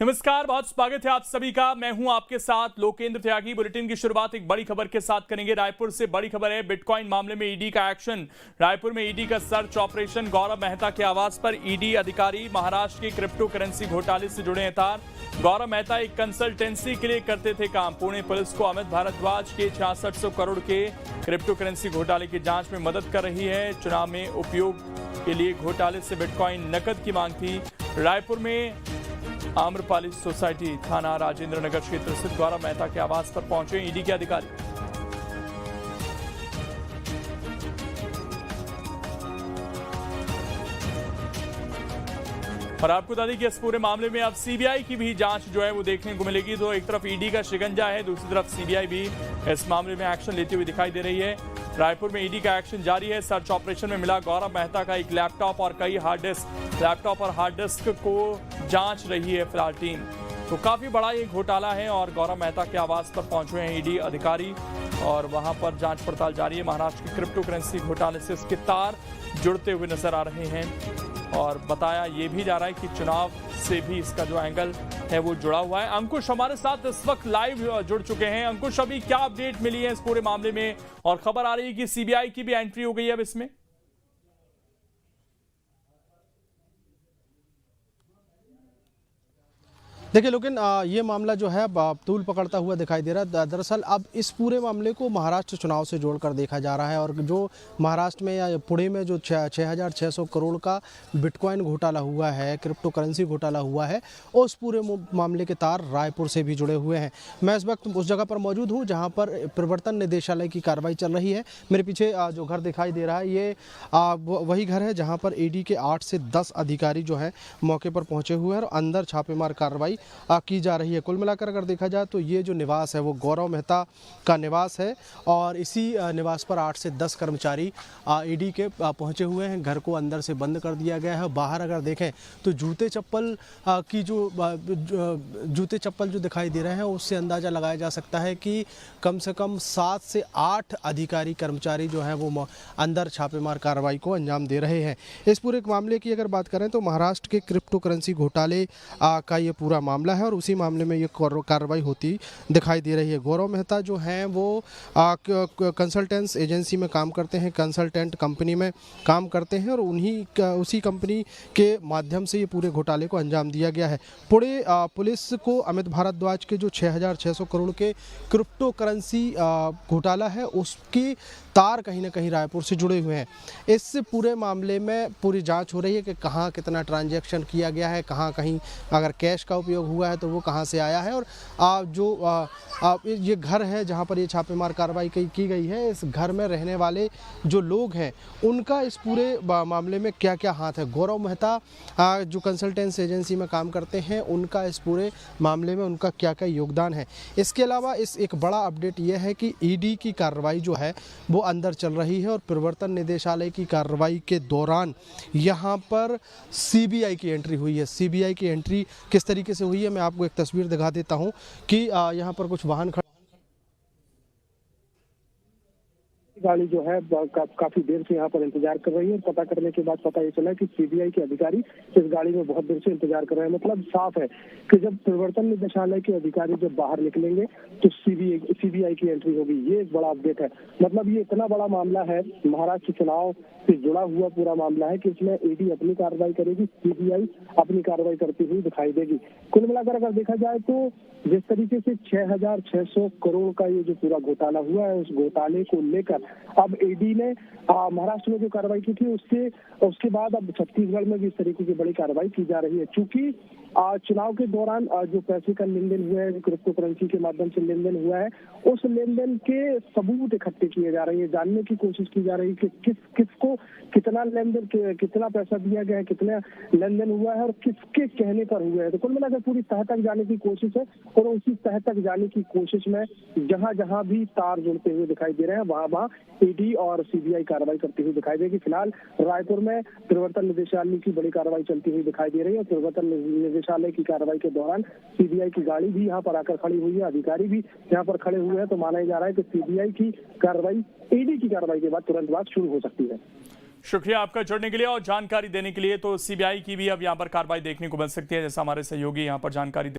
नमस्कार, बहुत स्वागत है आप सभी का। मैं हूं आपके साथ लोकेंद्र त्यागी। बुलेटिन की शुरुआत एक बड़ी खबर के साथ करेंगे। रायपुर से बड़ी खबर है, बिटकॉइन मामले में ईडी का एक्शन। रायपुर में ईडी का सर्च ऑपरेशन। गौरव मेहता के आवास पर ईडी अधिकारी महाराष्ट्र के क्रिप्टो करेंसी घोटाले से जुड़े हैं तार। गौरव मेहता एक कंसल्टेंसी के लिए करते थे काम। पुणे पुलिस को अमित भारद्वाज के 6600 करोड़ के क्रिप्टो करेंसी घोटाले की जांच में मदद कर रही है। चुनाव में उपयोग के लिए घोटाले से बिटकॉइन नकद की मांग थी। रायपुर में आम्रपाली सोसाइटी थाना राजेंद्र नगर क्षेत्र स्थित गौरव मेहता के आवास पर पहुंचे ईडी के अधिकारी। और आपको बता दें कि इस पूरे मामले में अब सीबीआई की भी जांच जो है वो देखने को मिलेगी। तो एक तरफ ईडी का शिकंजा है, दूसरी तरफ सीबीआई भी इस मामले में एक्शन लेती हुई दिखाई दे रही है। रायपुर में ईडी का एक्शन जारी है। सर्च ऑपरेशन में मिला गौरव मेहता का एक लैपटॉप और कई हार्ड डिस्क। लैपटॉप और हार्ड डिस्क को जांच रही है फिलहाल टीम। तो काफी बड़ा ये घोटाला है और गौरव मेहता के आवास पर पहुंचे हैं ईडी अधिकारी और वहां पर जांच पड़ताल जारी है। महाराष्ट्र की क्रिप्टो करेंसी घोटाले से इसके तार जुड़ते हुए नजर आ रहे हैं और बताया ये भी जा रहा है कि चुनाव से भी इसका जो एंगल है वो जुड़ा हुआ है। अंकुश हमारे साथ इस वक्त लाइव जुड़ चुके हैं। अंकुश, अभी क्या अपडेट मिली है इस पूरे मामले में? और खबर आ रही है कि सीबीआई की भी एंट्री हो गई है अब इसमें। देखिए लेकिन ये मामला जो है अब तूल पकड़ता हुआ दिखाई दे रहा है। दरअसल अब इस पूरे मामले को महाराष्ट्र चुनाव से जोड़कर देखा जा रहा है और जो महाराष्ट्र में या पुणे में जो 6600 करोड़ का बिटकॉइन घोटाला हुआ है, क्रिप्टो करेंसी घोटाला हुआ है, उस पूरे मामले के तार रायपुर से भी जुड़े हुए हैं। मैं इस वक्त उस जगह पर मौजूद हूँ जहाँ पर प्रवर्तन निदेशालय की कार्रवाई चल रही है। मेरे पीछे जो घर दिखाई दे रहा है ये वही घर है जहाँ पर ईडी के 8 से 10 अधिकारी जो है मौके पर पहुँचे हुए हैं और अंदर छापेमार कार्रवाई की जा रही है। कुल मिलाकर अगर देखा जाए तो ये जो निवास है वो गौरव मेहता का निवास है और इसी निवास पर 8 से 10 कर्मचारी ईडी के पहुंचे हुए हैं। घर को अंदर से बंद कर दिया गया है। बाहर अगर देखें तो जूते चप्पल जो दिखाई दे रहे हैं उससे अंदाज़ा लगाया जा सकता है कि कम से कम 7 से 8 अधिकारी कर्मचारी जो हैं वो अंदर छापेमार कार्रवाई को अंजाम दे रहे हैं। इस पूरे मामले की अगर बात करें तो महाराष्ट्र के क्रिप्टो करेंसी घोटाले का ये पूरा मामला है और उसी मामले में ये कार्रवाई होती दिखाई दे रही है। गौरव मेहता जो हैं वो कंसल्टेंस एजेंसी में काम करते हैं, कंसल्टेंट कंपनी में काम करते हैं और उसी कंपनी के माध्यम से ये पूरे घोटाले को अंजाम दिया गया है। पुणे पुलिस को अमित भारद्वाज के जो 6600 करोड़ के क्रिप्टो करेंसी घोटाला है उसकी तार कहीं ना कहीं रायपुर से जुड़े हुए हैं। इस पूरे मामले में पूरी जांच हो रही है कि कहाँ कितना ट्रांजैक्शन किया गया है, कहाँ कहीं अगर कैश का उपयोग हुआ है तो वो कहाँ से आया है और ये घर है जहाँ पर ये छापेमार कार्रवाई की गई है, इस घर में रहने वाले जो लोग हैं उनका इस पूरे मामले में क्या क्या हाथ है। गौरव मेहता जो कंसल्टेंस एजेंसी में काम करते हैं उनका इस पूरे मामले में उनका क्या क्या योगदान है। इसके अलावा एक बड़ा अपडेट ये है कि ईडी की कार्रवाई जो है वो अंदर चल रही है और प्रवर्तन निदेशालय की कार्रवाई के दौरान यहाँ पर सीबीआई की एंट्री हुई है। सीबीआई की एंट्री किस तरीके से हुई है मैं आपको एक तस्वीर दिखा देता हूँ कि यहाँ पर कुछ वाहन गाड़ी जो है काफी देर से यहाँ पर इंतजार कर रही है। पता करने के बाद पता ये चला कि सीबीआई के अधिकारी इस गाड़ी में बहुत देर से इंतजार कर रहे हैं। मतलब साफ है कि जब प्रवर्तन निदेशालय के अधिकारी जब बाहर निकलेंगे तो सीबीआई की एंट्री होगी। ये एक बड़ा अपडेट है। मतलब ये इतना बड़ा मामला है, महाराष्ट्र चुनाव से जुड़ा हुआ पूरा मामला है कि इसमें ईडी अपनी कार्रवाई करेगी, सीबीआई अपनी कार्रवाई करती हुई दिखाई देगी। कुल मिलाकर अगर देखा जाए तो जिस तरीके से 6600 करोड़ का ये जो पूरा घोटाला हुआ है उस घोटाले को लेकर अब ईडी ने महाराष्ट्र में जो कार्रवाई की थी उसके बाद अब छत्तीसगढ़ में भी इस तरीके की बड़ी कार्रवाई की जा रही है। चूंकि चुनाव के दौरान जो पैसे का लेन देन हुआ है, क्रिप्टो करेंसी के माध्यम से लेन देन हुआ है, उस लेन देन के सबूत इकट्ठे किए जा रहे हैं। जानने की कोशिश की जा रही है कि किसको कितना लेन देन, कितना पैसा दिया गया है, कितना लेन देन हुआ है और किसके कहने पर हुआ है। तो कुल मिलाकर पूरी तह तक जाने की कोशिश है और उसी तह तक जाने की कोशिश में जहां जहां भी तार जुड़ते हुए दिखाई दे रहे हैं वहां ईडी और सीबीआई कार्रवाई करती हुई दिखाई देगी। फिलहाल रायपुर में प्रवर्तन निदेशालय की बड़ी कार्रवाई चलती हुई दिखाई दे रही है। प्रवर्तन निदेशालय की कार्रवाई के दौरान सीबीआई की गाड़ी भी यहाँ पर आकर खड़ी हुई है, अधिकारी भी यहाँ पर खड़े हुए हैं। तो माना जा रहा है कि सीबीआई की कार्रवाई ईडी की कार्रवाई के बाद तुरंत बाद शुरू हो सकती है। शुक्रिया आपका जुड़ने के लिए और जानकारी देने के लिए। तो सीबीआई की भी अब यहाँ पर कार्रवाई देखने को मिल सकती है, जैसा हमारे सहयोगी यहाँ पर जानकारी